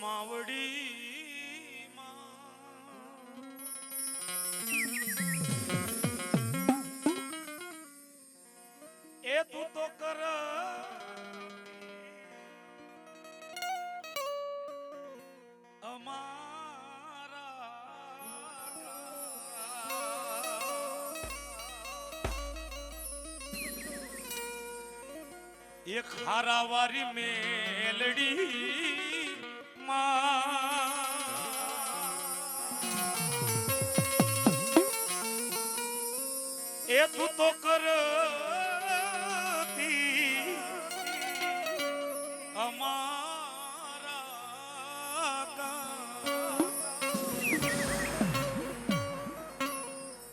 માવડી એ તું તો કર એક હારાવારી મેલડી એ તું તો કરતી અમારા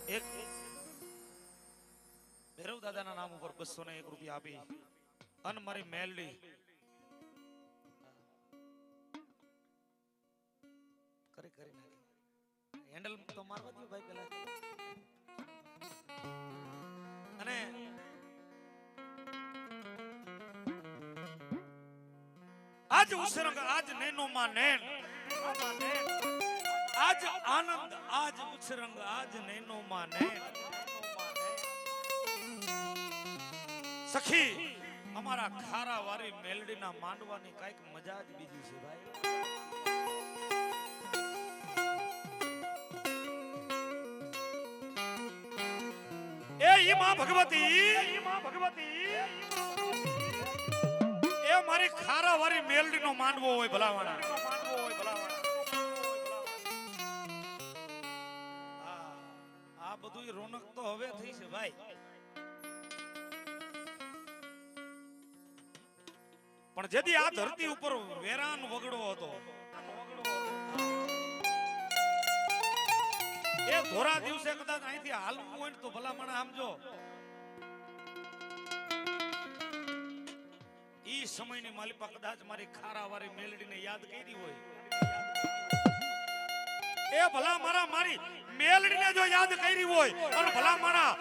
એક ભૈરવ દાદાના નામ ઉપર 201 રૂપિયા આપી અન મારી મેલડી કરી કરી નાખી હેન્ડલ તો મારવા દો ભાઈ પેલા અને આજ ઉસરંગ આજ નેનો માં નેન આજ આનંદ આજ ઉસરંગ આજ નેનો માં નેન સખી અમારા ખારા વારી મેલડીના માંડવાની કઈક મજા જ બીજી છે ભાઈ એ ઈ માં ભગવતી એ મારી ખારા વારી મેલડીનો માંડવો હોય ભલાવાણા આ બધું રોનક તો હવે થઈ છે ભાઈ પણ જેથી આ ધરતી ઉપર વેરાન વગડો હતો એ ધોરા દિવસે કદાચ અહીંથી હાલવું હોય તો ભલામણ સમજો ઈ સમયની માલિપા કદાચ મારી ખારાવારી મેલડીને યાદ કરી હોય એ ભલા મારી મેલડીને જો યાદ કરી હોય અને ભલા મારા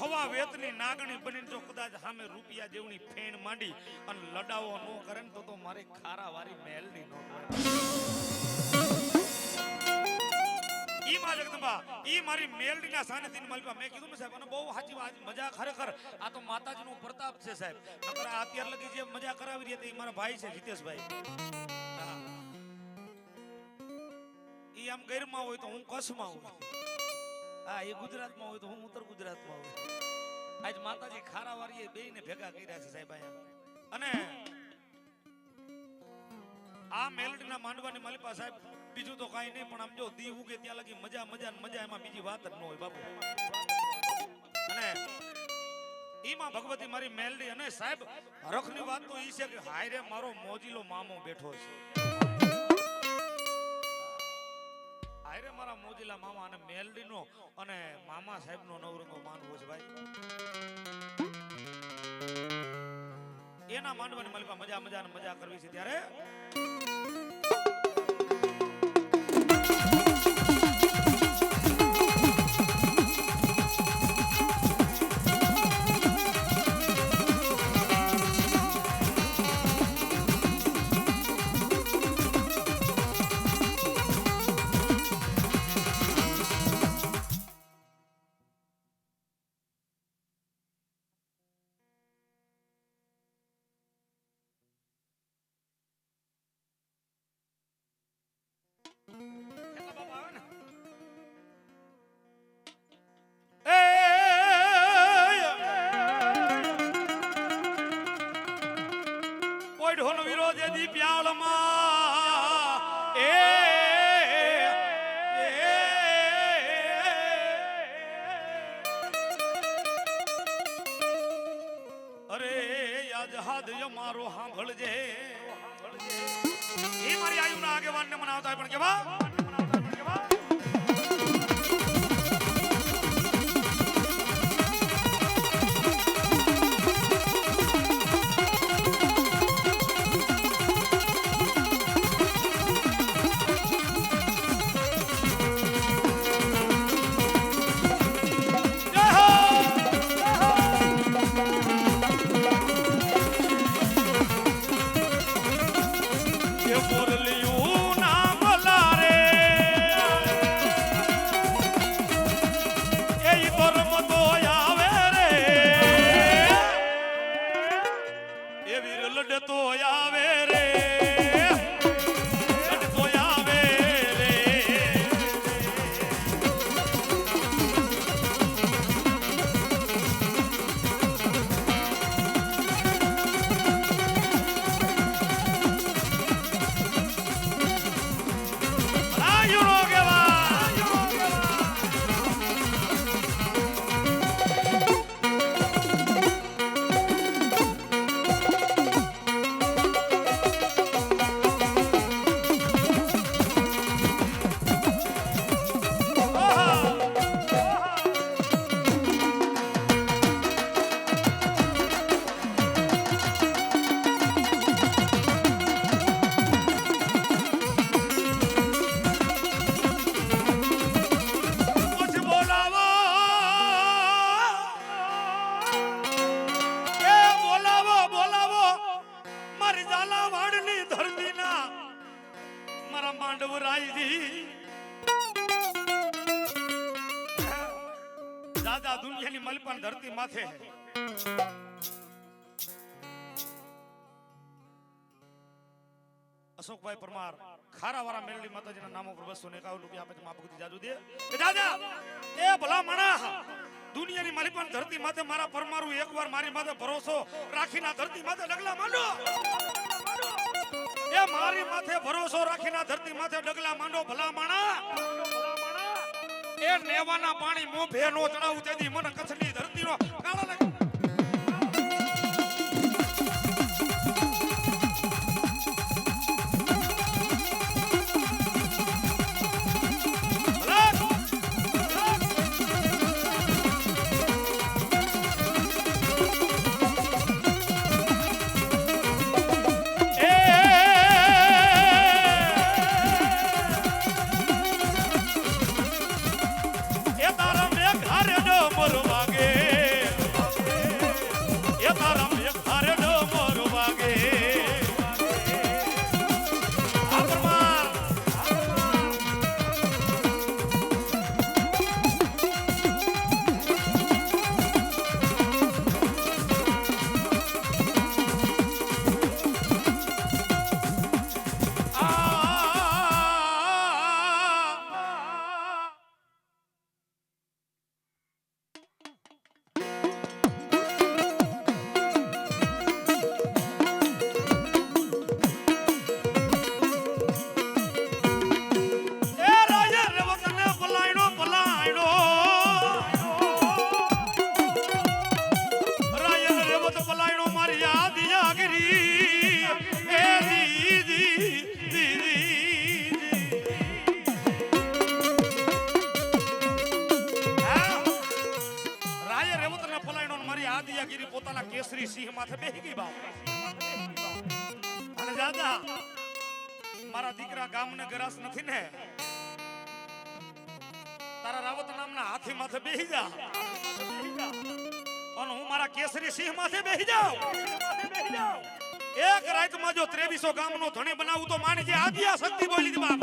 હવા વેતની નાગણી બની જો કદાચ સામે રૂપિયા જેવની ફેણ માંડી અને લડાવો નો કરે ને તો મારી ખારાવારી મેલડી નો ઈ માં જગદંબા ઈ મારી મેલડીના સાનિધ્યની માલિકા મેં કીધું ને સાહેબ અને બહુ સાચી વાત મજા ખરેખર આ તો માતાજીનો પ્રતાપ છે સાહેબ નકર અત્યાર લગી જે મજા કરાવી રહી હતી મારા ભાઈ છે જીતેશભાઈ ઈ આમ ગૈરમાં હોય તો હું કચ્છમાં હું હા એ ગુજરાતમાં હોય તો હું ઉત્તર ગુજરાતમાં હોય આજ માતાજી ખારાવારીએ બેયને ભેગા કર્યા છે સાહેબ અહીંયા અને આ મેલડીના માંડવાની માલિકા સાહેબ બીજું તો કાઈ નહીં પણ આમ જો દી ઉગે ત્યાં લગી મજા એમાં બીજી વાત જ ન હોય બાપુ અને ઈમાં ભગવતી મારી મેલડી અને સાહેબ હરખની વાત તો ઈ છે કે હાય રે મારો મોજીલો મામો બેઠો છે હાય રે મારા મોજીલા મામા અને મેલડીનો અને મામા સાહેબનો નવરંગો માનવો છે ભાઈ એના માંડવાની માલિકા મજા કરવી છે ત્યારે મારો સાંભળજે એ મારી આયુના આગેવાનને મનાવતા પણ કેવા માંડવરાયજી દાદા દુનિયાની મલપાન ધરતી માથે અશોકભાઈ પરમાર ખારાવાળા મેલડી માતાજીના નામો પર 251 રૂપિયા આપે છે. મા ભગવતી જાજુ દે કે દાદા એ ભલા માણા દુનિયાની મલપાન ધરતી માથે મારા પરમારું એકવાર મારી માથે ભરોસો રાખીના ધરતી માથે ડગલા માંડો. એ મારી માથે ભરોસો રાખીના ધરતી માથે ડગલા માંડો ભલા માણા. એ નેવાના પાણી મોભે નો ચડાવું તેથી મને કચ્છની ધરતીનો કાળો લાગે. પોતાના કેસરી સિંહ માથે બેહી ગઈ બાપ. અને દાદા મારા દીકરા ગામને ગરાસ નથી ને તારા રાવત નામના હાથી માથે બેહી જા અને હું મારા કેસરી સિંહ માથે બેહી જાઉં. એક રાતમાં જો 2300 ગામનો ધણી બનાવું તો માની જે આદિયા શક્તિ બોલી દી બાપ.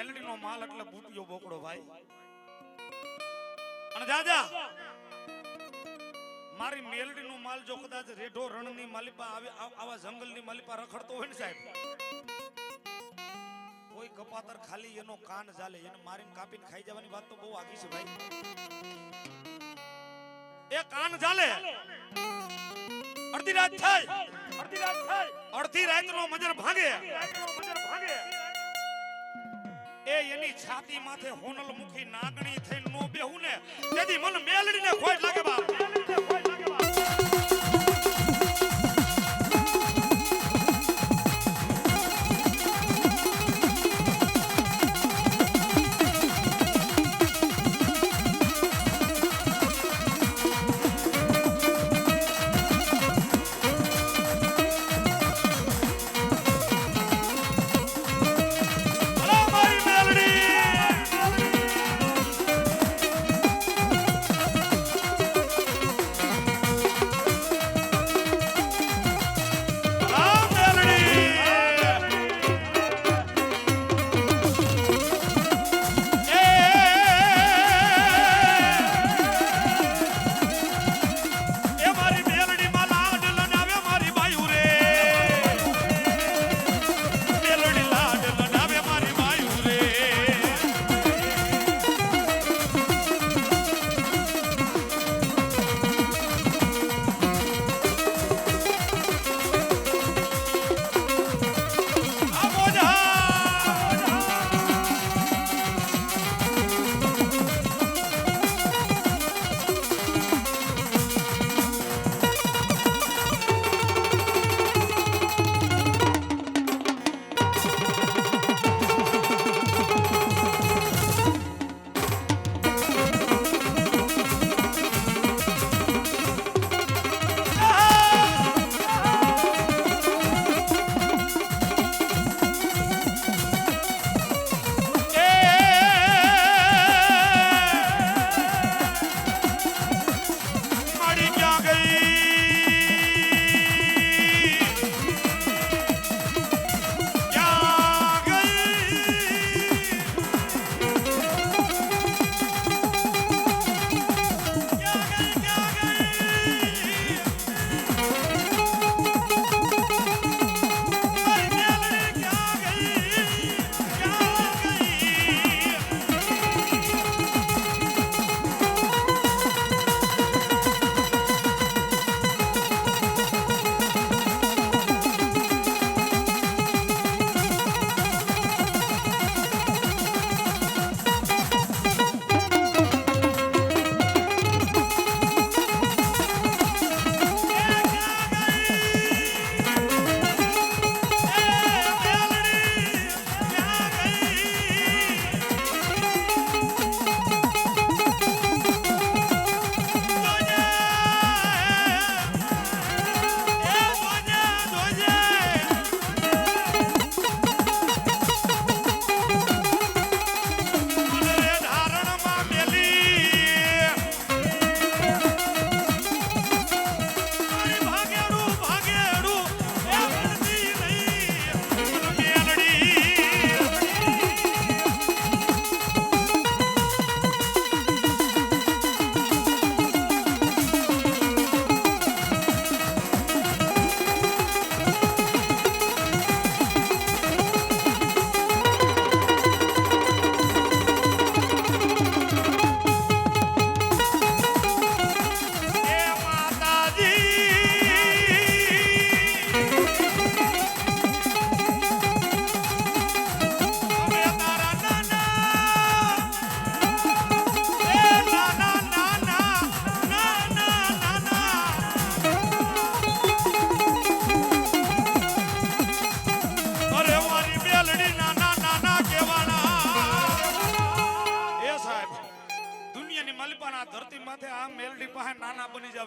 મેલડીનો માલ એટલે બુટિયો બોકડો ભાઈ. અને જાજા મારી મેલડીનો માલ જો કદાચ રેઢો રણની માલિપા આવે આવા જંગલની માલિપા રખડતો હોય ને સાહેબ, કોઈ કપાતર ખાલી એનો કાન જાલે એને મારીને કાપીને ખાઈ જવાની વાત તો બહુ આગી છે ભાઈ. એ કાન જાલે અડધી રાત થાય, અડધી રાતનો મજર ભાગે, એ એની છાતી માથે હોનલ મુખી નાગણી થઈને નો બેહું ને તેથી મને મેલડીને ખોટ લાગે બાપ.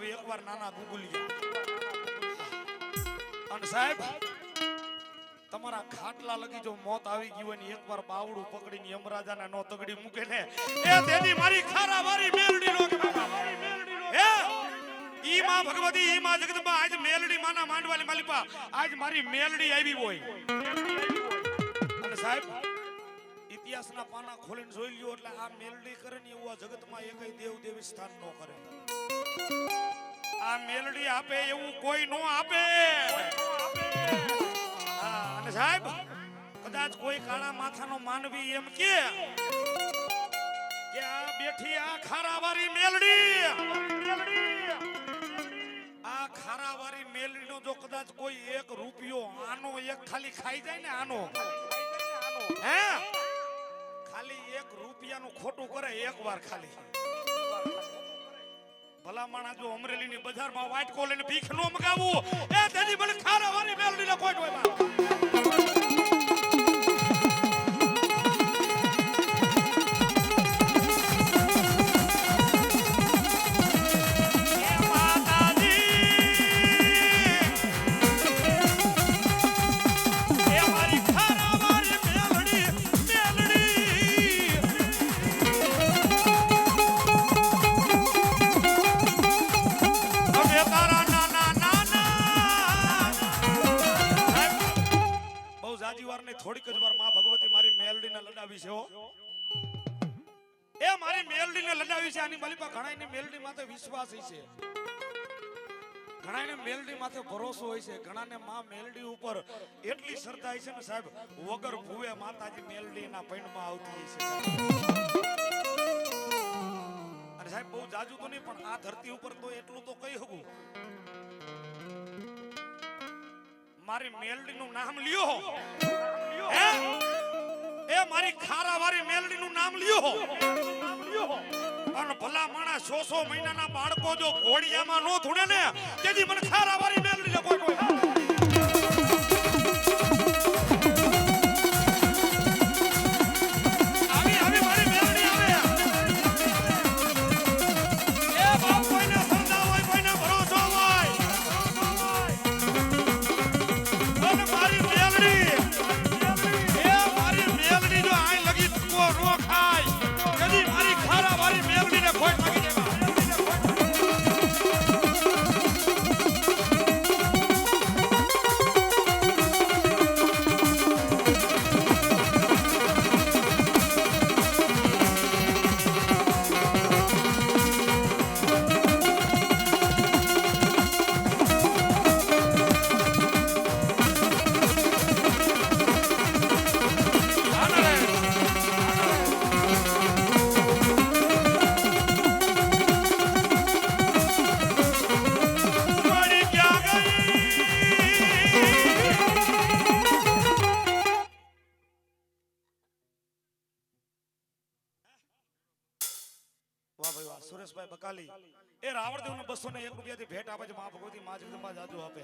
એકવાર નાના ગુગુલિયા અને સાહેબ તમારા ખાટલા લગી જો મોત આવી ગઈ હોય ને એકવાર બાવડું પકડીને યમરાજાને નો તગડી મૂકે ને એ તેની મારી ખારા મારી મેલડી નો કે બાબા હે ઈ માં ભગવતી ઈ માં જગદંબા આજ મેલડી માના માંડવાલી માલિપા આજ મારી મેલડી આવી હોય અને સાહેબ ઇતિહાસના પાના ખોલીને જોઈ લ્યો એટલે આ મેલડી કરે ને એવું આ જગતમાં એકય દેવ દેવી સ્થાન ન કરે. આ મેલડી આપે એવું કોઈ નો આપે. અને સાહેબ કદાચ કોઈ કાળા માથાનો માનવી એમ કે આ બેઠી આ ખારાવારી મેલડી, આ ખારાવારી મેલડીનો જો કદાચ કોઈ 1 રૂપિયો આનો એક ખાલી ખાઈ જાય ને, આનો હે ખાલી 1 રૂપિયાનું ખોટું કરે એકવાર ખાલી, ભલા માણા જો અમરેલીની બજારમાં વાટકો લઈને ભીખ નો મગાવું એ તેની મને ખારાવારી મેલડીને કોઈ હોય બા. થોડીક જ વાર માં ભગવતી મારી મેલડીને લડાવી છે. એ મારી મેલડીને લડાવી છે. આની માલિપા ઘણાયને મેલડી માથે વિશ્વાસ છે, ઘણાયને મેલડી માથે ભરોસો હોય છે, ઘણાને માં મેલડી ઉપર એટલી શ્રદ્ધા છે ને સાહેબ વગર ભૂવે માતાજી મેલડીના પૈણમાં આવતી છે. અને સાહેબ બહુ જાજુ તો નહીં પણ આ ધરતી ઉપર તો એટલું તો કહી શકું, મારી મેલડીનું નામ લ્યો એ મારી ખારાવારી મેલડીનું નામ લ્યો અને ભલા માણા 100 મહિનાના બાળકો જો ઘોડિયામાં નો ધૂણે ને તેથી મને ખારાવારી મેલડીને કોઈ સુરેશભાઈ બકાલી એ રાવણદેવને 201 રૂપિયાથી ભેટ આપે છે. મા ભગવતી મા જગદંબા જાદુ આપે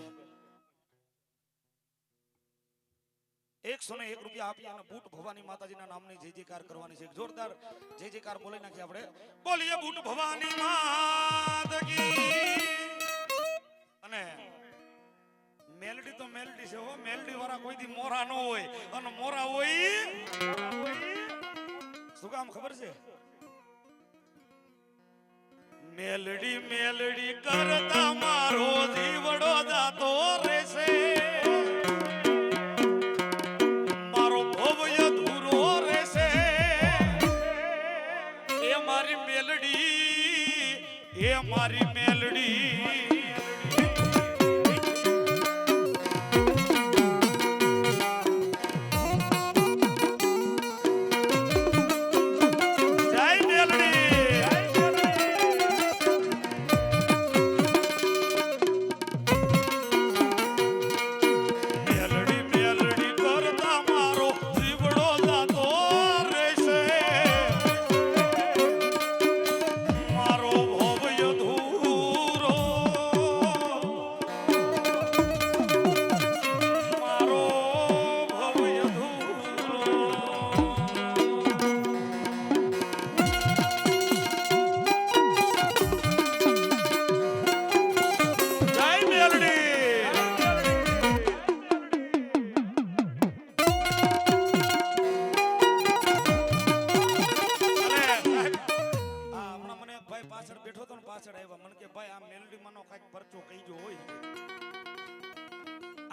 101 રૂપિયા આપી અને બૂટ ભવાની માતાજીના નામની જય જયકાર કરવાની છે. જોરદાર જય જયકાર બોલી નાખી આપણે. બોલીએ બૂટ ભવાની માત કી. અને મેલડી તો મેલડી છે હો, મેલડી વાળા કોઈ દી મોરા ન હોય અને મોરા હોય શું કામ ખબર છે? મેલડી મેલડી કરતા મારો જીવડો જાતો રહેશે, મારો ભવ્ય ધૂરો રહેશે. એ મારી મેલડી, એ મારી મેલડી.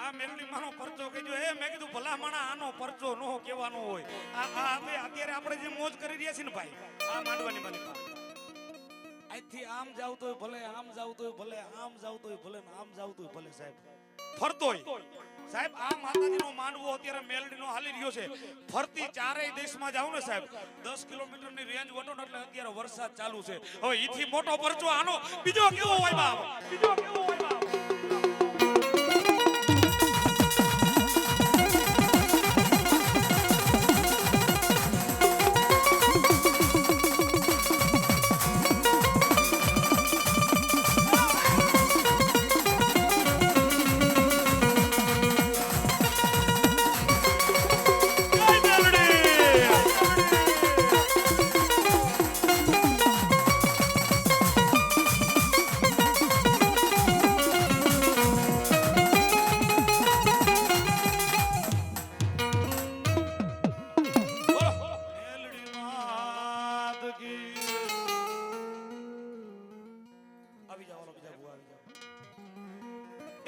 આ મેલડી માનો પરચો કીધો એ મેં કીધું ભલા માણા આનો પરચો નો કહેવાનો હોય આ અત્યારે આપણે જે મોજ કરી રહ્યા છીએ ને ભાઈ આ માંડવાની માલિકા અહીંથી આમ જાવ તોય ભલે આમ જાવ તોય ભલે આમ જાવ તોય ભલે આમ જાવ તોય ભલે સાહેબ ફરતોય સાહેબ આ માતાજીનો માંડવો અત્યારે મેલડીનો હાલી રહ્યો છે ફરતી ચારેય દેશમાં જાવ ને સાહેબ 10 કિલોમીટરની રેન્જ વટો એટલે અત્યારે વરસાદ ચાલુ છે હવે ઈથી મોટો પરચો આનો બીજો કેવો હોય બાપ બીજો કેવો હોય બાપ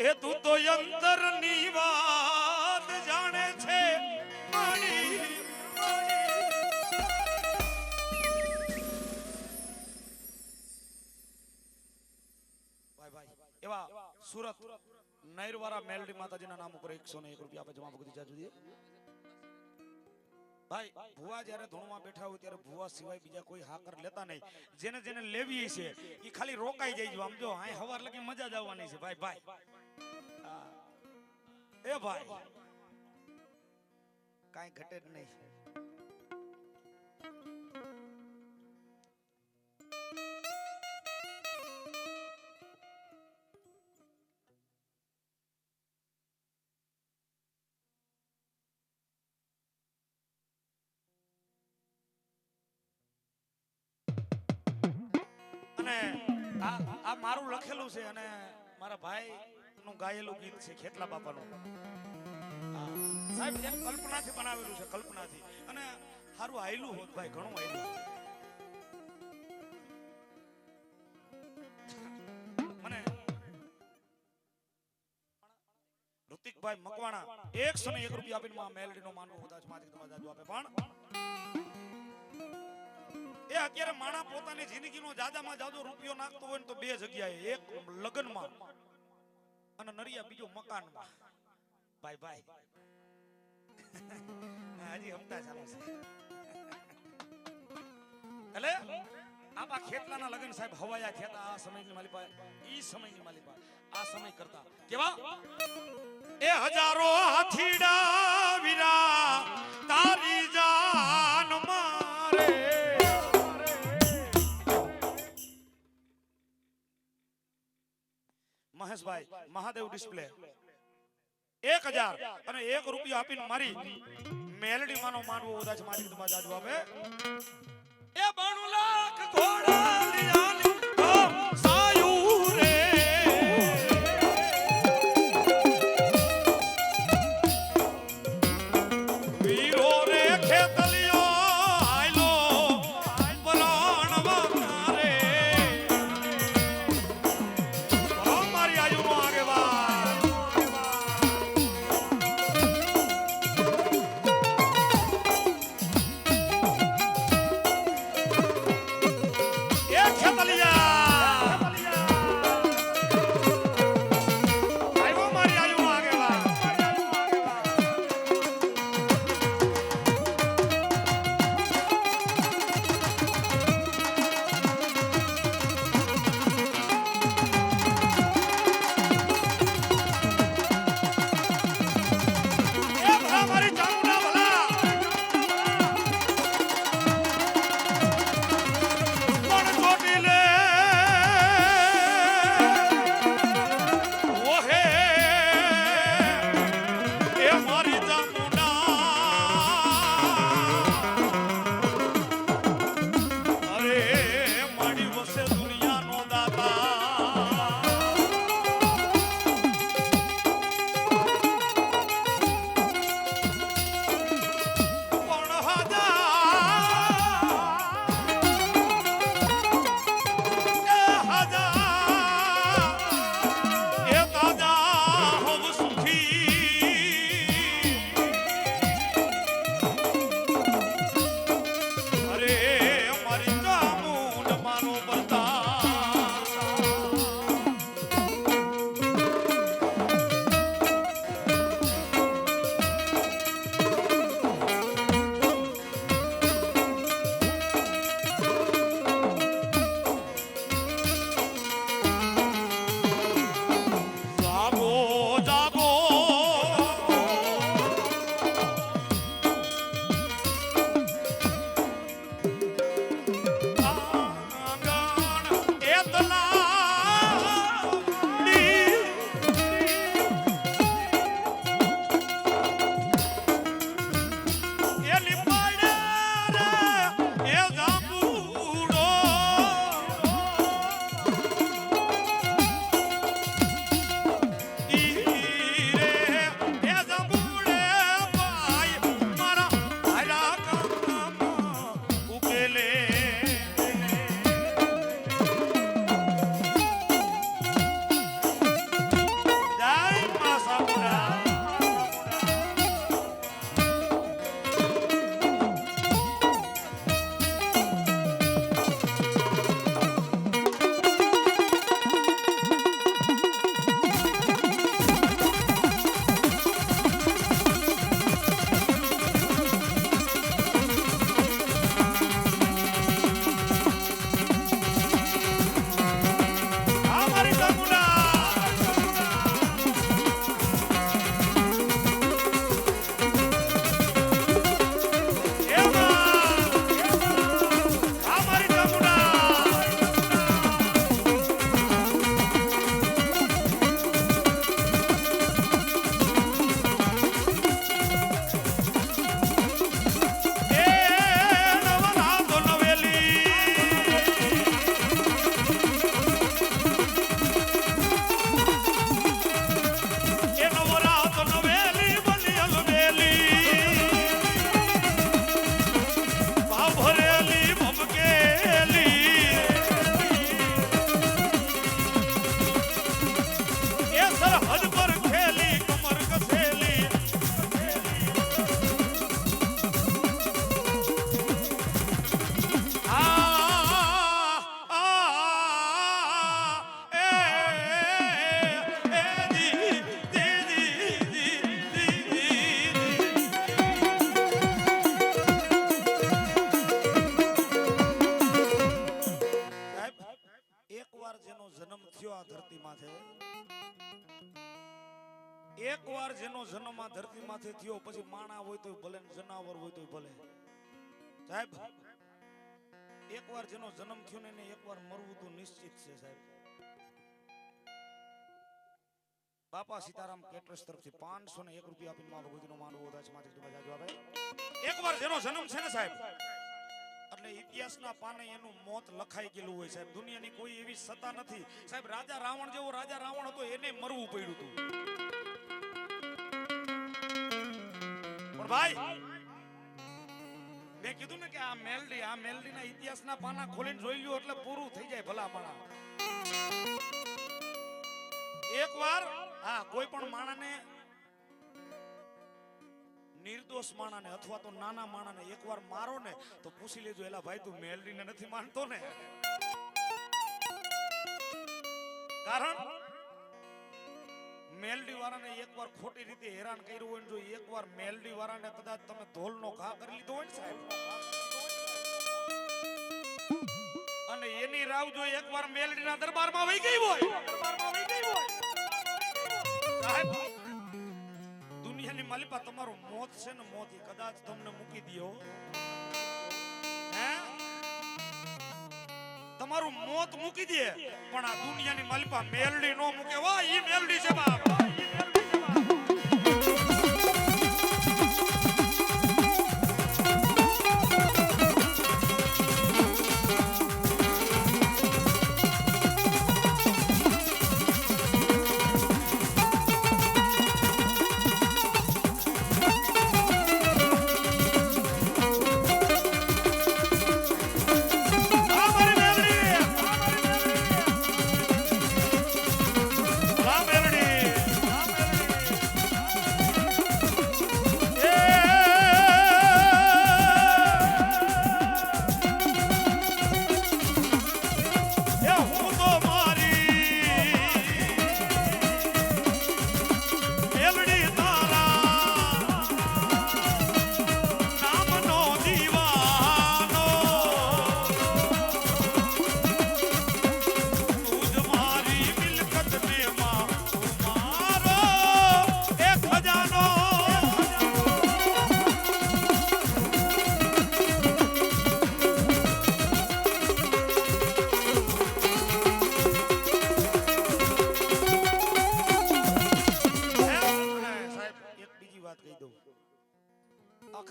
એ તું તો અંતરની વાત જાણે છે મારી ભાઈ એવા સુરત નૈરવાળા મેલડી માતાજીના નામ ઉપર 101 રૂપિયા આપે જમા ભગતી જાજુ દે ભાઈ ભુવા જ્યારે ધૂણમાં બેઠા હોય ત્યારે ભુવા સિવાય બીજા કોઈ હાકર લેતા નહીં જેને જેને લેવી છે એ ખાલી રોકાઈ જાય આમ જો આ હવાર લગી મજા જ આવવાની છે ભાઈ ભાઈ એ ભાઈ કાઈ ઘટે જ નહીં અને આ મારું લખેલું છે અને મારા ભાઈ નું ગાયેલું ગીત છે ખેતલા બાપાનું સાહેબ જેમ કલ્પનાથી બનાવેલું છે કલ્પનાથી અને સારું આયલું હોત ભાઈ ઘણું આયલું મને ઋતિકભાઈ મકવાણા 101 રૂપિયા આપીને માં મેલડીનો માનવો કદાચ માથે તમારા જાજુ આપે પણ એ અત્યારે માણા પોતાની જિંદગીનો જાજામાં જાજો રૂપિયો નાખતો હોય ને તો બે જગ્યાએ એક લગ્નમાં અને નરિયા બીજો મકાનમાં ભાઈ ભાઈ હજી હમતા ચાલુ છે એટલે આપા ખેતલાના લગન સાહેબ હવાયા થયા આ સમયની માલિપા ઈ સમયની માલિપા આ સમય કરતા કેવા એ હજારો હાથીડા વીરા તારી જાન મારે મહેશભાઈ મહાદેવ ડિસ્પ્લે 1000 અને 1 રૂપિયો આપીને મારી મેલડી માનો માનવો ઉદાસ મારી તમારા જાજુ આપે એ 92 લાખ ઘોડા દિયાની તો સાયુ રે વીરો રે ખેતલિયો આયલો બરાણવા રે મારી આયુનો આગેવાન ખેતર એકવાર જેનો જન્મ થયો આ ધરતીમાં છે, એકવાર જેનો જન્મ આ ધરતીમાંથી થયો પછી માણા હોય તોય ભલે જનાવર હોય તોય ભલે સાહેબ, એકવાર જેનો જન્મ થયો ને એને એકવાર મરવું તો નિશ્ચિત છે સાહેબ. બાપા સીતારામ કેટરસ તરફથી 501 રૂપિયા આપીને માં ભગવતીનો માનવો થાય છે. માથે જાજો આવે એકવાર જેનો જન્મ છે ને સાહેબ, એટલે ઇતિહાસના પાને એનું મોત લખાઈ ગયેલું હોય સાહેબ. દુનિયાની કોઈ એવી સત્તા નથી સાહેબ. રાજા રાવણ જેવો રાજા રાવણ હતો, એને મરવું પડ્યું હતું. પણ ભાઈ મેં કીધું ને કે આ મેલડીના ઇતિહાસના પાના ખોલીને જોઈ લ્યો એટલે પૂરું થઈ જાય ભલા માણા. એકવાર હા કોઈ પણ માણાને, નિર્દોષ માણાને અથવા તો નાના માણાને એકવાર મારો ને તો પૂછી લેજો, એલા ભાઈ તું મેલડીને નથી માનતો ને? કારણ મેલડી વાળાને એકવાર ખોટી રીતે હેરાન કર્યું હોય ને, જો એકવાર મેલડી વાળાને કદાચ તમે ધોલનો ઘા કરી લીધો હોય ને સાહેબ, અને એની રાવ જો એકવાર મેલડીના દરબારમાં વહી ગઈ હોય સાહેબ, દુનિયાની માલિપા તમારું મોત છે ને, મોત કદાચ તમને મૂકી દયો હે, તમારું મોત મૂકી દે, પણ આ દુનિયાની માલિપા મેલડી નો મૂકે. વાહ ઈ મેલડી છે બાપ.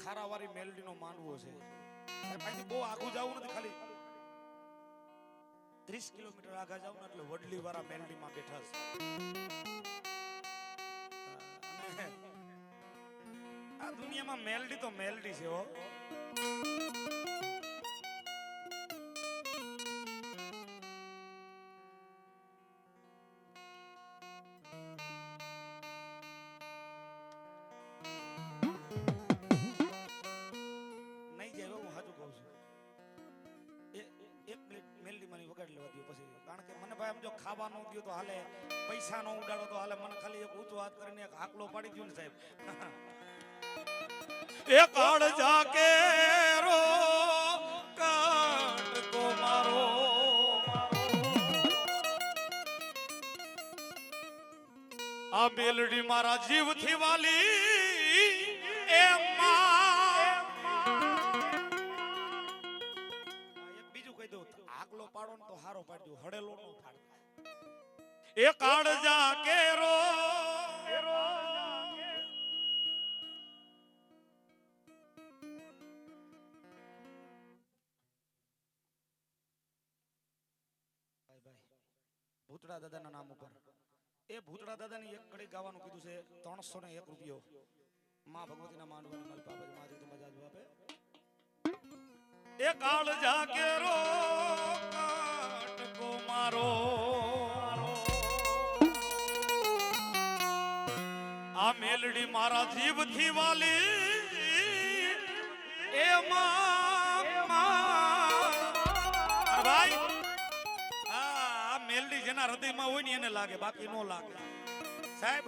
ખારાવાળી મેલડીનો માનવો છે અહીંથી બહુ આગું જવું નથી, ખાલી 30 કિલોમીટર આગળ જાવ ને એટલે વડલી વાળા મેલડીમાં બેઠા છે. આ દુનિયામાં મેલડી તો મેલડી છે હો. ખાવાનું દો તો હાલે, પૈસા નો ઉડાડો તો હાલે, મને ખાલી એક ઊંચો હાથ કરીને એક હાકલો પાડી દો ને સાહેબ. એક આડ જાકે રો કાટ કો મારો, આ મેલડી મારા જીવથી વાલી એ બીજું કહી દઉં, હાકલો પાડો ને તો હારો પાડજો, હડેલો નો પાડો. એ કાળજા કેરો ભૂતડા દાદાના નામ ઉપર, એ ભૂતડા દાદાની એક કડી ગાવાનું કીધું છે. 301 રૂપિયો માં ભગવતીના માનવાની માલપા બાજુ માજી તો મજા જ આપે. એ કાળજા કેરો કાટકો મારો, આ મેલડી મારા જીવથી વાલી એ ભાઈ, આ મેલડી જેના હૃદયમાં હોય ને એને લાગે, બાકી નો લાગે સાહેબ.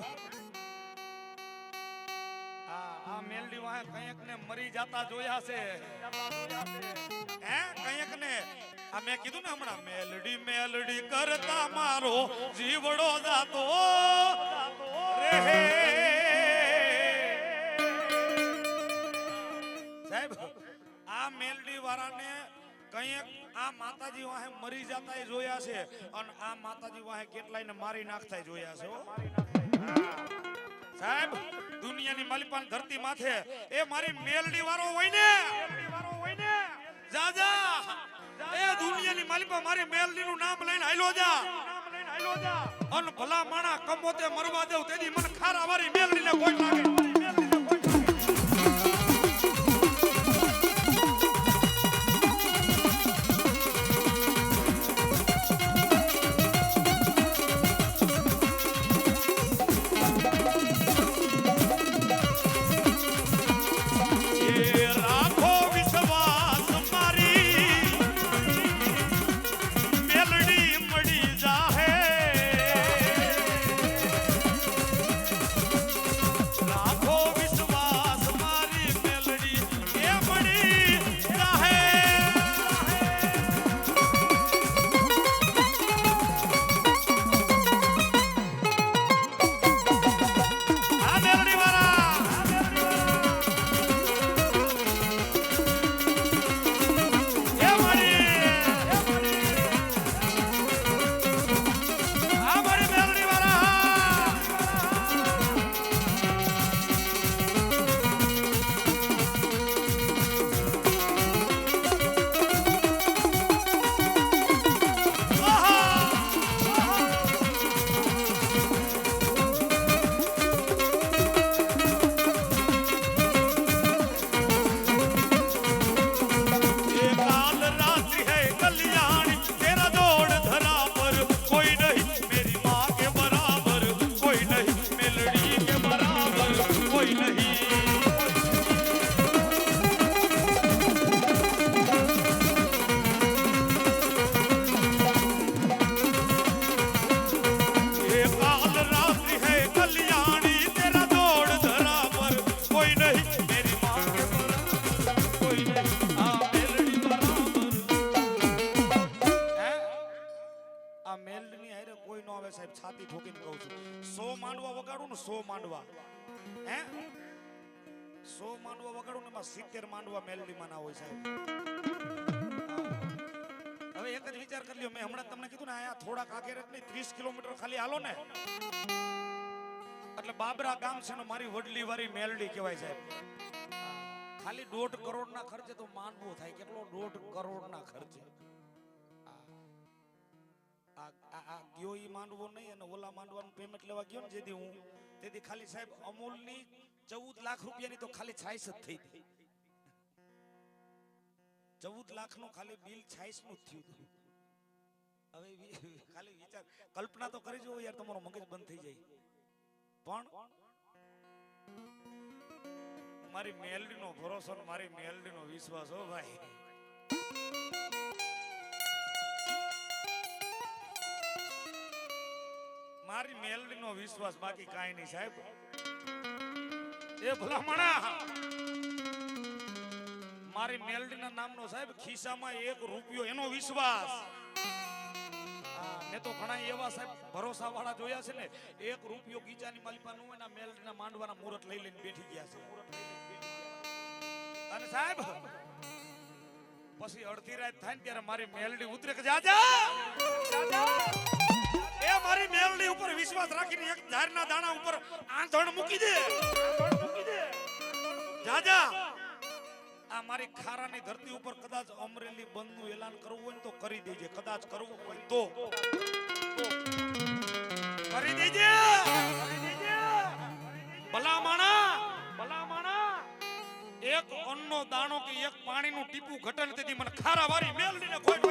હા આ મેલડી વાહે કંઈક ને મરી જાતા જોયા છે હે કંઈક ને આ મેં કીધું ને હમણાં મેલડી મેલડી કરતા મારો જીવડો જાતો રે સાહેબ આ મેલડી વાળાને કંઈક આ માતાજી વાહે મરી જાતા જોયા છે અને આ માતાજી વાહે કેટલાયને મારી નાખતા જોયા છે હો સાહેબ દુનિયાની માલિપાન ધરતી માથે એ મારી મેલડી વાળો હોય ને જા જા એ દુનિયાની માલિપા મારી મેલડી નું નામ લઈને હાલ્યો જા અન ભલા માણા કમોતે મરવા દેવ તેદી મને ખારા વાળી મેલડી ને કોઈ લાગે છાતી ઠોકીને કહું છું 100 માંડવા વગાડું ને 100 માંડવા હે 100 માંડવા વગાડું ને એમાં 70 માંડવા મેલડીમાં ના હોય સાહેબ હવે એક જ વિચાર કરી લ્યો મેં હમણાં તમને કીધું ને આયા થોડા કાકેરક ની 30 કિલોમીટર ખાલી હાલો ને એટલે બાબરા ગામ છે ને મારી વડલી વાળી મેલડી કહેવાય સાહેબ ખાલી 1.5 કરોડ ના ખર્ચે તો માંડવો થાય કેટલો 1.5 કરોડ ના ખર્ચે આ ગયો ઈ માંડવો નહીં અને ઓલા માંડવાનું પેમેન્ટ લેવા ગયો ને જેથી હું તેથી ખાલી સાહેબ અમૂલની 14 લાખ રૂપિયાની તો ખાલી છાઈસ જ થઈ હતી 14 લાખ નું ખાલી બિલ છાઈસ નું થયું હતું હવે ખાલી વિચાર કલ્પના તો કરી જો યાર તમારો મગજ બંધ થઈ જાય પણ મારી મેલડીનો ભરોસો ને મારી મેલડીનો વિશ્વાસ હો ભાઈ મારી મેલડીનો વિશ્વાસ બાકી કાઈ નહીં સાહેબ એ ભલામણા મારી મેલડીના નામનો સાહેબ ખિસ્સામાં 1 રૂપિયો એનો વિશ્વાસ મેં તો ઘણા એવા સાહેબ ભરોસા વાળા જોયા છે ને 1 રૂપિયો ગીચાની માલિપા નું હોય મેલડીના માંડવાના મુહૂર્ત લઈ લઈને બેઠી ગયા છે અને સાહેબ પછી અડધી રાત થાય ને ત્યારે મારી મેલડી ઉતરે કે જાજા એ મારી મેલડી ઉપર વિશ્વાસ રાખીને એક ઝાડના દાણા ઉપર આંધણ મૂકી દે જાજા આ મારી ખારાની ધરતી ઉપર કદાચ અમરેલી બંધનું એલાન કરવું હોય ને તો કરી દેજે કદાચ કરવું હોય તો કરી દેજે ભલા માણા એક અન્નનો દાણો કે એક પાણીનું ટીપું ઘટે ને તેથી મને ખારા વાળી મેલડીને કોઈ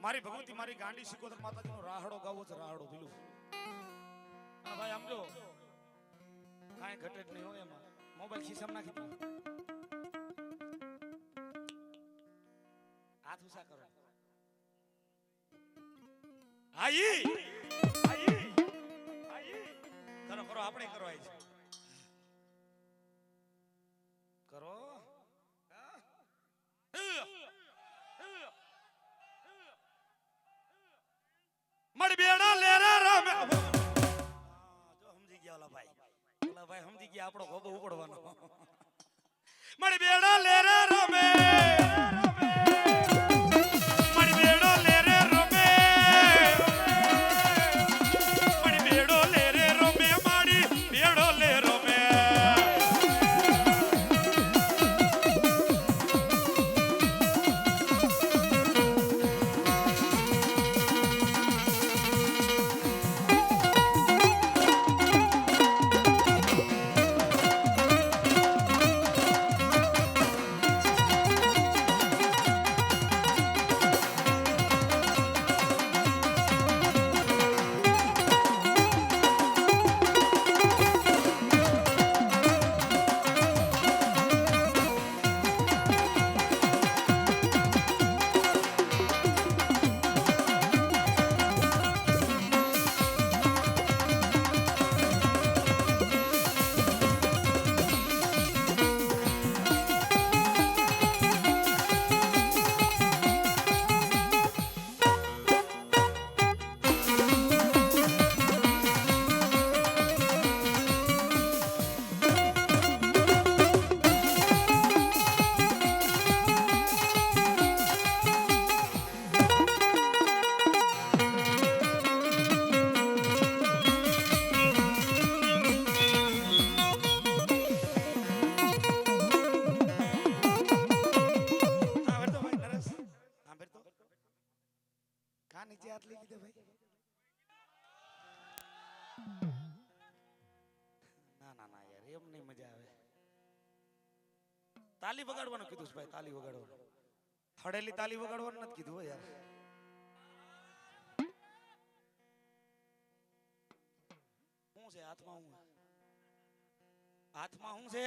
મારી ભગવતી મારી ગાંડી સિકોતર માતાજીનો રાહડો ગાવો છે, રાહડો પીલું. હા ભાઈ આમ જો કાંઈ ઘટે જ નહીં હોય એમાં. મોબાઈલ ખિસ્સામાં નાખી દો. હાથ ઉસા કરો. આઈ કરો કરો, આપણે કરો આઈ કરો. મડ બેડા લેરા રામે. જો સમજી ગયા ઓલા ભાઈ સમજી ગયા આપણો ગોબો ઉપડવાનો. મડ બેડા લેરા રામે. નીચે હાથ લઈ લીધો ભાઈ. ના ના ના યાર એમ નહીં મજા આવે. તાલી વગાડવાનું કીધું છે ભાઈ, તાલી વગાડવાનું. હડેલી તાલી વગાડવાનું નથી કીધું હો યાર. શું છે હાથમાં? હું હાથમાં શું છે?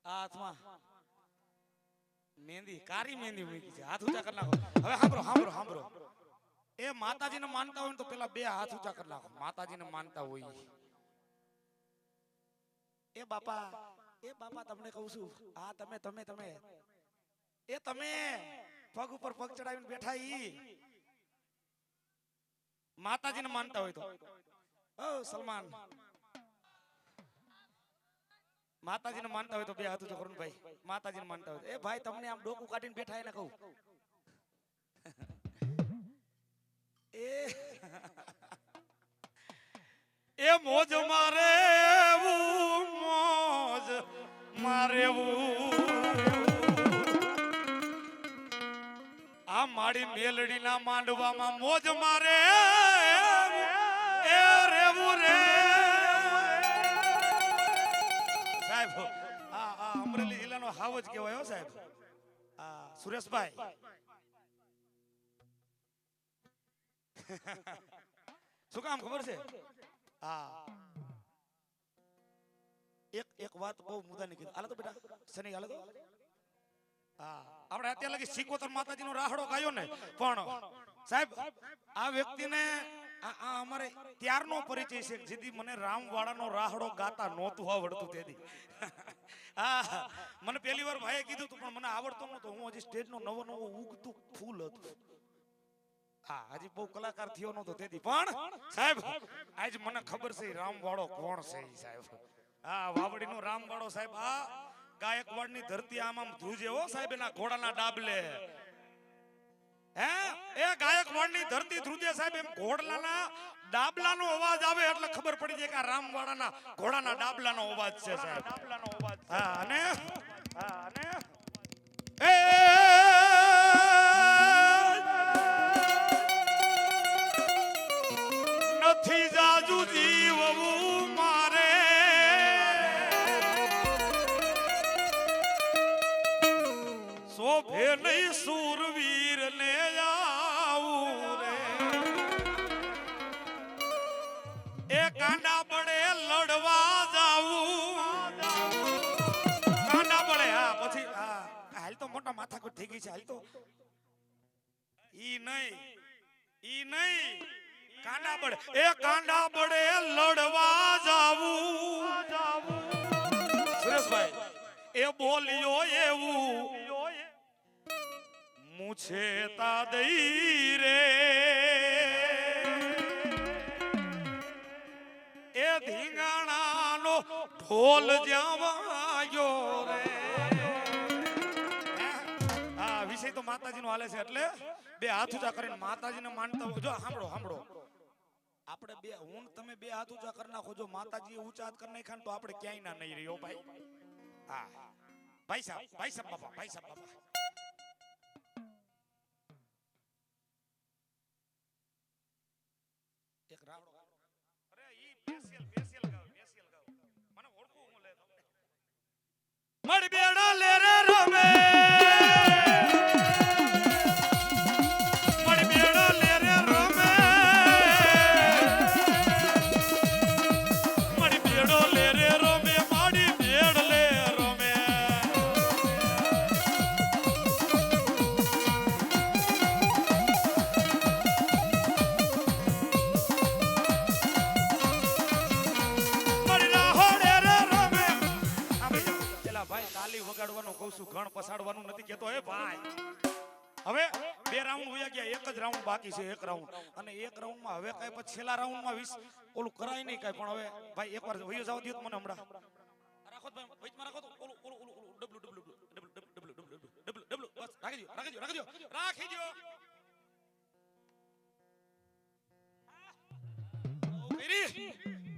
હાથમાં મહેંદી, કારી મહેંદી મૂકી છે. હાથ ઊંચા કરી નાખો. હવે સાંભળો સાંભળો સાંભળો. એ માતાજીને માનતા હોય તો પેલા બે હાથ ઊંચા કરી નાખો. માતાજીને માનતા હોય એ બાપા તમને કહું છું. હા તમે તમે તમે એ તમે પગ ઉપર પગ ચડાવીને બેઠા ઈ માતાજીને માનતા હોય તો ઓ સલમાન માતાજીને માનતા હોય તો બે હાથ ઊંચા કરો ને ભાઈ. માતાજીને માનતા હોય એ ભાઈ તમને આમ ડોકું કાઢીને બેઠા એને કહું એ મોજ મારે મોજ મારે આ મારી મેલડી ના માંડવામાં મોજ મારે એ રેવું રે સાહેબ. આ અમરેલી જિલ્લાનો હાવજ કહેવાય હો સાહેબ. સુરેશભાઈ શું કામ ખબર છે? હા એક વાત બહુ મુદ્દાની કીધી. હાલો તો બેટા શનિ હાલો તો. હા આપણે અત્યારે લગી સિકોતર માતાજીનો રાહડો ગાયો ને, પણ સાહેબ આ વ્યક્તિને આ અમારે ત્યારનો પરિચય છે જેથી મને રામવાડાનો રાહડો ગાતા નહોતું આવડતું તેથી. હા મને પહેલી વાર ભાઈએ કીધું હતું પણ મને આવડતો નહોતો. હું હજી સ્ટેજનો નવો નવો ઉગતું ફૂલ હતું. હા હજી બહુ કલાકાર થયો નહોતો તેથી. પણ સાહેબ આજ મને ખબર છે રામવાડો કોણ છે સાહેબ. હા વાવડીનો રામવાડો સાહેબ. આ ગાયકવાડની ધરતી આમ ધ્રુજે હો સાહેબ એના ઘોડાના ડાબલે. હે એ ગાયકવાડની ધરતી ધ્રુજે સાહેબ. એમ ઘોડલાના ડાબલાનો અવાજ આવે એટલે ખબર પડી જાય કે આ રામવાડાના ઘોડાના ડાબલાનો અવાજ છે સાહેબ. હા અને એ નથી જાજુ જીવવું મારે સો શોભે નહીં સુરવીર ને આવું રે એ કાંડા બળે લડવા જાવું કાંડા બળે હા પછી હાલ તો મોટા માથાકૂટ થઈ ગઈ છે હાલ તો ઈ નહીં કાંડા બળે એ કાંડા બળે લડવા જાવું સુરેશભાઈ એ બોલ્યો એવું મુછે તા દઈ રે એ ધીંગાણાનો ઢોલ જ્યાં વાગ્યો રે આ વિષય તો માતાજીનો હાલે છે એટલે બે હાથ ઊંચા કરીને માતાજીને માનતા હોય જો સાંભળો આપણે બે હું તમે બે હાથ ઊંચા કરી નાખો જો માતાજી ઊંચા હાથ કરી નાખ્યા તો આપણે ક્યાંય ના નહીં રહ્યો ભાઈ હા ભાઈ સાહેબ બાપા એક રાવડો અરે ઈ બેસિયલ ગાવ મને ઓળખું હું લે મડ બેડા લે રે રમે મડ બેડા લે રે રમે મડ બેડો લે રે રમે માડી બેડ લે રમે વગાડવાનું કહું છું ઘણ પસાડવાનું નથી કેતો હે ભાઈ હવે બે રાઉન્ડ હોયા ગયા એક જ રાઉન્ડ બાકી છે એક રાઉન્ડ અને એક રાઉન્ડમાં હવે કઈ પછી છેલ્લા રાઉન્ડમાં 20 ઓલું કરાય નહીં કઈ પણ હવે ભાઈ એકવાર વયો જાવ દિયો મને હમણાં રાખો ભાઈ વચમાં રાખો તો ઓલું ડબલ બસ રાખી દો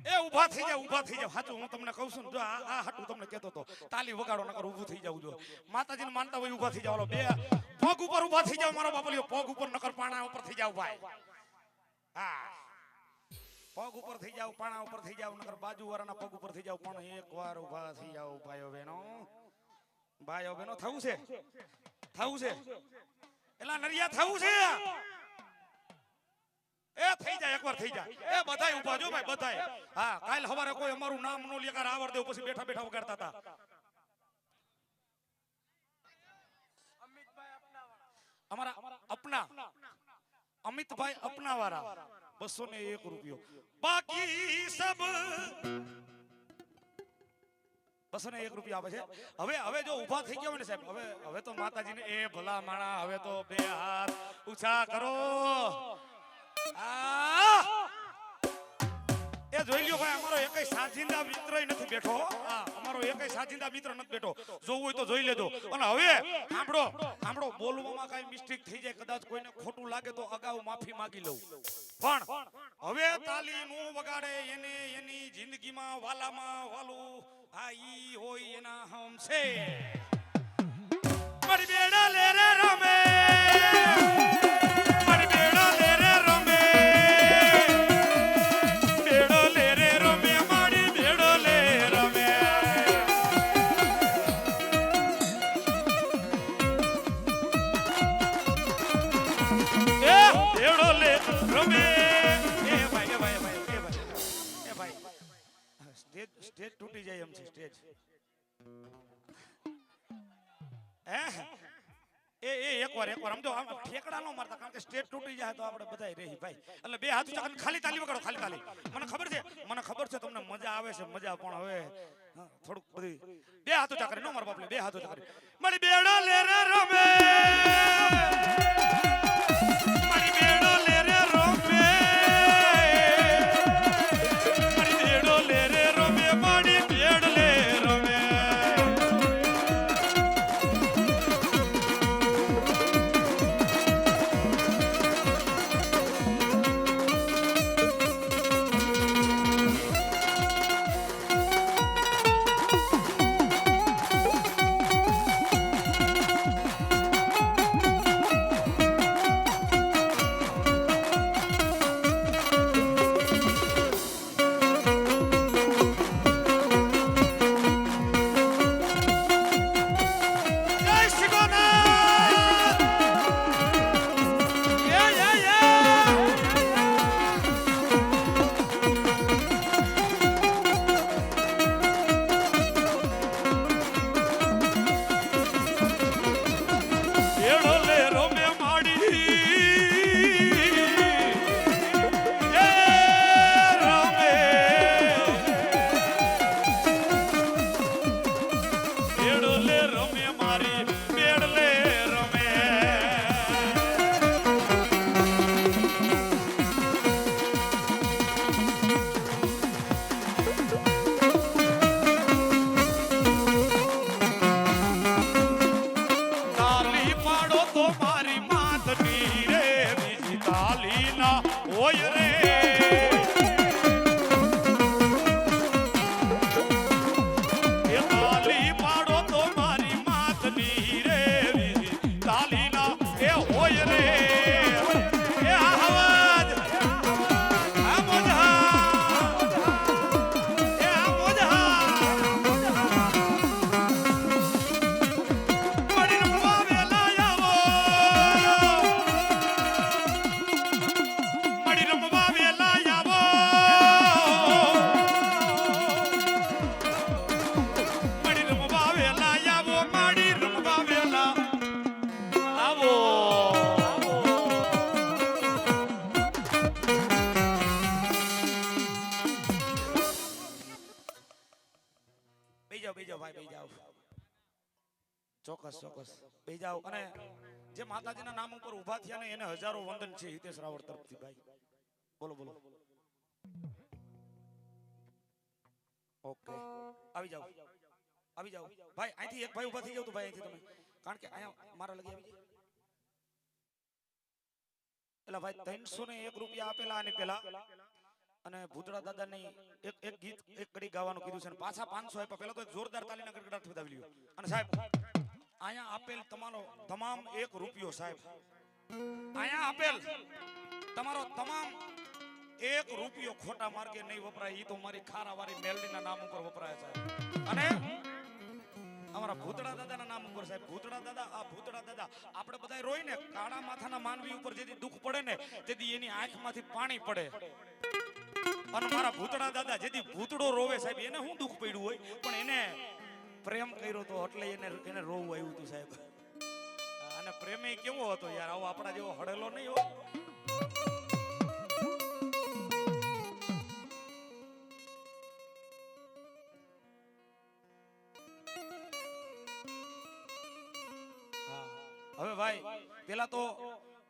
એ ઊભા થઈ જાવ સાચું હું તમને કહું છું જો આ હાટું તમને કહેતો તો તાલી વગાડો નકર ઊભું થઈ જાવ જો માતાજીને માનતા હોય ઊભા થઈ જાવ બે પગ ઉપર ઊભા થઈ જાવ મારો બાપલિયો પગ ઉપર નકર પાણા ઉપર થઈ જાવ ભાઈ હા પગ ઉપર થઈ જાવ પાણા ઉપર થઈ જાવ નકર બાજુવાળાના પગ ઉપર થઈ જાવ પણ એકવાર ઊભા થઈ જાવ ભાઈઓ બહેનો થવું છે એલા નરિયા થવું છે એ થઈ જાય એકવાર થઈ જાય એ બધાય ઊભા જો ભાઈ બધાય હા કાલ સવારે કોઈ અમારું નામ નો લેકાર આવડ દેવ પછી બેઠા વગાડતા હતા અમારા અપના અમિતભાઈ અપનાવાળા 201 રૂપિયો બાકી સબ 201 રૂપિયા આવે છે હવે જો ઊભા થઈ ગયા હોય ને સાહેબ હવે તો માતાજીને એ ભલા માણા હવે તો બે હાથ ઊંચા કરો એ જોઈ લ્યો ભાઈ અમારો એકય સાજિંદા મિત્ર નથી બેઠો અમારો એકય સાજિંદા મિત્ર નથી બેઠો જોવું હોય તો જોઈ લેજો અને હવે સાંભળો બોલવામાં કઈ મિસ્ટેક થઈ જાય કદાચ કોઈને ખોટું લાગે તો અગાઉ માફી માંગી લઉં પણ હવે તાલી નું વગાડે એને એની જિંદગીમાં વાલામાં વાલું આ ઈ હોય એના હમ છે મારી બેડા લે રે રમે સ્ટેજ તૂટી જાય એમ છે સ્ટેજ એકવાર સમજો ઠેકડા નો મારતા કારણ કે સ્ટેજ તૂટી જાય તો આપણે બધા રહી ભાઈ એટલે બે હાથ ઊંચા ખાલી તાલી વગાડો ખાલી તાલી મને ખબર છે તમને મજા આવે છે મજા પણ હવે થોડુંક બધી બે હાથ ઊંચા કરી નો મારા બાપલે બે હાથ ઊંચા કરી મારી બેડા લે રે રમે મારી બેડો લે રે રમે મારી બેડો લે રે રમે મારી બેડ લે રમે ચોક્કસ ચોક્કસ બે જાઓ. અને જે માતાજીના નામ ઉપર ઊભા થયા ને એને હજારો વંદન છે હિતેશ રાવળ તરફથી ભાઈ. બોલો બોલો. ઓકે આવી જાઓ આવી જાઓ ભાઈ. અહીંથી એક ભાઈ ઊભા થઈ જાવ તો ભાઈ અહીંથી તમે, કારણ કે અહીંયા મારા લગી આવી જાય. એટલે ભાઈ 301 રૂપિયા આપેલા આની પેલા, અને ભૂતળા દાદાની એક ગીત એક કડી ગાવાનું કીધું છે, અને પાછા 500 આપ્યા. પેલા તો એક જોરદાર તાલીના ગડગડાટ વધાવી લ્યો. અને સાહેબ અહીંયા આપેલ તમારો તમામ 1 રૂપિયો સાહેબ, અહીંયા આપેલ તમારો તમામ 1 રૂપિયો ખોટા માર્ગે નહીં વપરાય. એ તો મારી ખારાવાળી મેલડીના નામ ઉપર વપરાય સાહેબ. અને અમારા ભૂતળા દાદાના નામ ઉપર સાહેબ. ભૂતળા દાદા, આ ભૂતળા દાદા આપણે બધા રોઈ ને, કાળા માથાના માનવી ઉપર જેથી દુઃખ પડે ને તેથી એની આંખમાંથી પાણી પડે. અને મારા ભૂતળા દાદા જેથી ભૂતળો રોવે સાહેબ, એને શું દુઃખ પડ્યું હોય, પણ એને પ્રેમ કર્યો તો એટલે એને રોવું આવ્યું હતું સાહેબ. અને પ્રેમે કેવો હતો યાર, આવો આપણા જેવો હળેલો નહીં હોય. હવે ભાઈ પેલા તો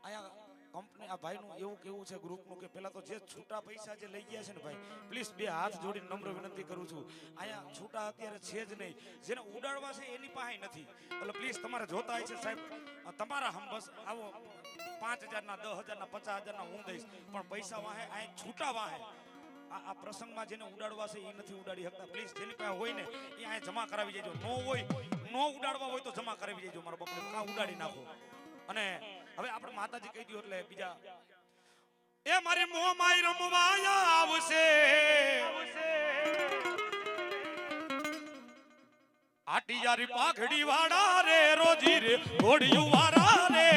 અહીંયા કંપની આ ભાઈનું એવું કેવું છે ગ્રુપનું કે પેલા તો જે છૂટા પૈસા જે લઈ ગયા છે ને ભાઈ, પ્લીઝ 2 હાથ જોડીને નમ્ર વિનંતી કરું છું. અહીંયા છૂટા અત્યારે છે જ નહીં, જેને ઉડાડવા છે એની પાસે નથી. એટલે પ્લીઝ તમારે જોતા હોય છે સાહેબ, તમારા હમ બસ આવો 5000 ના 10000 ના 50000 ના હું દઈશ, પણ પૈસા વાહે અહીં છૂટા વાહે આ પ્રસંગમાં જેને ઉડાડવા છે એ નથી ઉડાડી શકતા. પ્લીઝ જેની પાસે હોય ને એ અહીં જમા કરાવી દેજો. નો ઉડાડવા હોય તો જમા કરાવી દેજો મારા બાપને, કા ઉડાડી નાખો. અને હવે આપણે માતાજી કહી દો એટલે બીજા એ મારી મોમાઈ રમવા આવશે, આટી યારી પાઘડી વાળા રે, રોજી રે ઘોડિયું વાળા રે,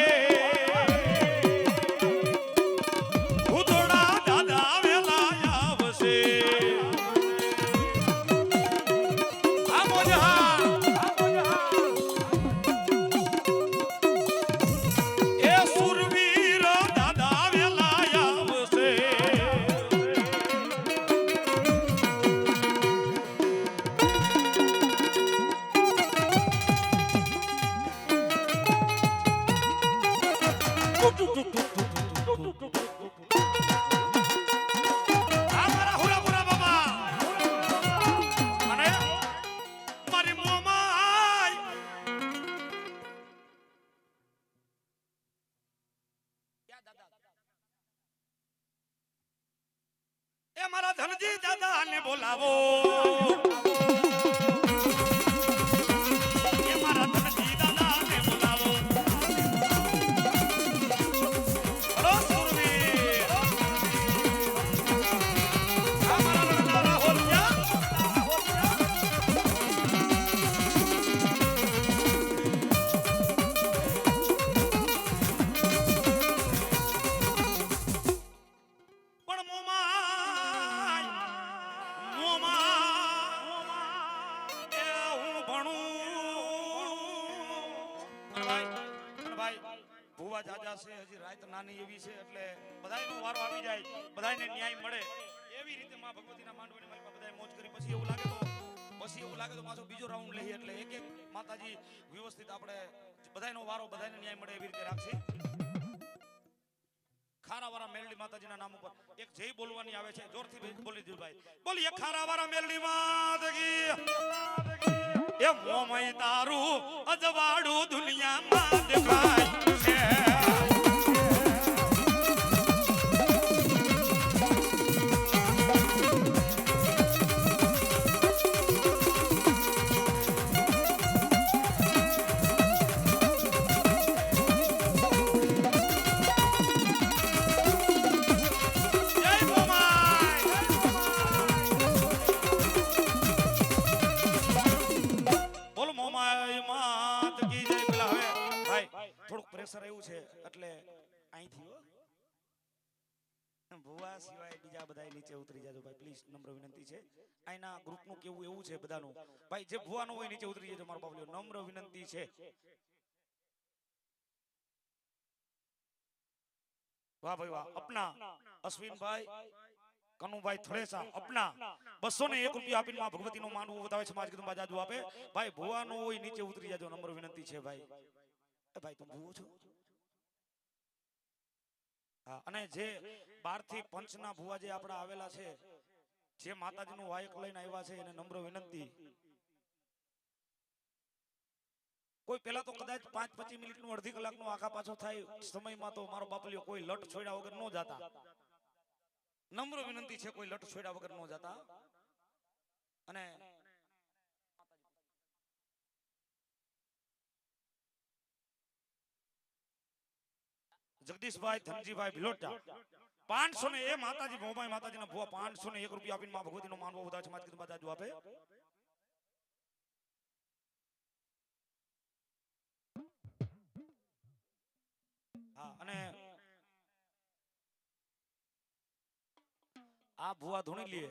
ભૂતળા દાદા વેલા આવશે. આ મોજા મારા ધનજી દાદા ને બોલાવો, એ મારા ધનજી દાદા ને બોલાવો. હલો સુરવીર, આ મારા દાદા હોલિયા. પણ મોમા ભુવા જાજા છે, હજી રાત નાની એવી છે, એટલે બધાયનો વારો આવી જાય, બધાયને ન્યાય મળે એવી રીતે માં ભગવતીના માંડવાની માલમાં બધાય મોજ કરી. પછી એવું લાગે તો પાછો બીજો રાઉન્ડ લઈએ, એટલે એક એક માતાજી વ્યવસ્થિત આપણે બધાયનો વારો બધાયને ન્યાય મળે એવી રીતે રાખશે. ખારાવાળા મેલડી માતાજીના નામ ઉપર એક જય બોલવાની આવે છે, જોરથી બોલી દીધું ભાઈ. બોલીએ ખારાવાળા મેલડી માતકી, એ મોમય તારું અજવાડું દુનિયામાં દેખાય છે. પ્રેશર એવું છે એટલે અહીંથી ભુવા સિવાય બીજા બધા નીચે ઉતરી જાજો ભાઈ, પ્લીઝ નમ્ર વિનંતી છે. અહીંના ગ્રુપનું કેવું એવું છે બધાનું ભાઈ, જે ભુવાનું હોય નીચે ઉતરી જજો મારો બાબલ્યો, નમ્ર વિનંતી છે. વાહ ભાઈ વાહ. અપના અશ્વિનભાઈ કનુભાઈ થળેસા અપના 201 રૂપિયા આપીને માં ભગવતીનો માનવું બતાવે છે. માજ કીધું બાજાજુ આપે ભાઈ ભુવાનો હોય નીચે ઉતરી જાજો નમ્ર વિનંતી છે ભાઈ. એ ભાઈ તું ભુવો છો? હા અને જે 12 થી પંચના ભુવા જે આપડા આવેલા છે જે માતાજીનું વાયક લઈને આવ્યા છે એને નમ્ર વિનંતી કોઈ પેલા તો કદાચ 5-25 મિનિટનું અડધી કલાકનું આખા પાછો થાય સમયમાં તો મારો બાપલિયો કોઈ લટ છોડ્યા વગર ન જાતા. નમ્ર વિનંતી છે કોઈ લટ છોડ્યા વગર ન જાતા. અને જગદીશભાઈ ધનજીભાઈ ભિલોટા 500 ને એ માતાજી ભોમાઈ માતાજીના ભુવા 501 રૂપિયા આપીને માં ભગવતીનો માનવો વધારે છે. માજ કીધું બાજાજુ આપે હા અને આ ભુવા ધૂણી લે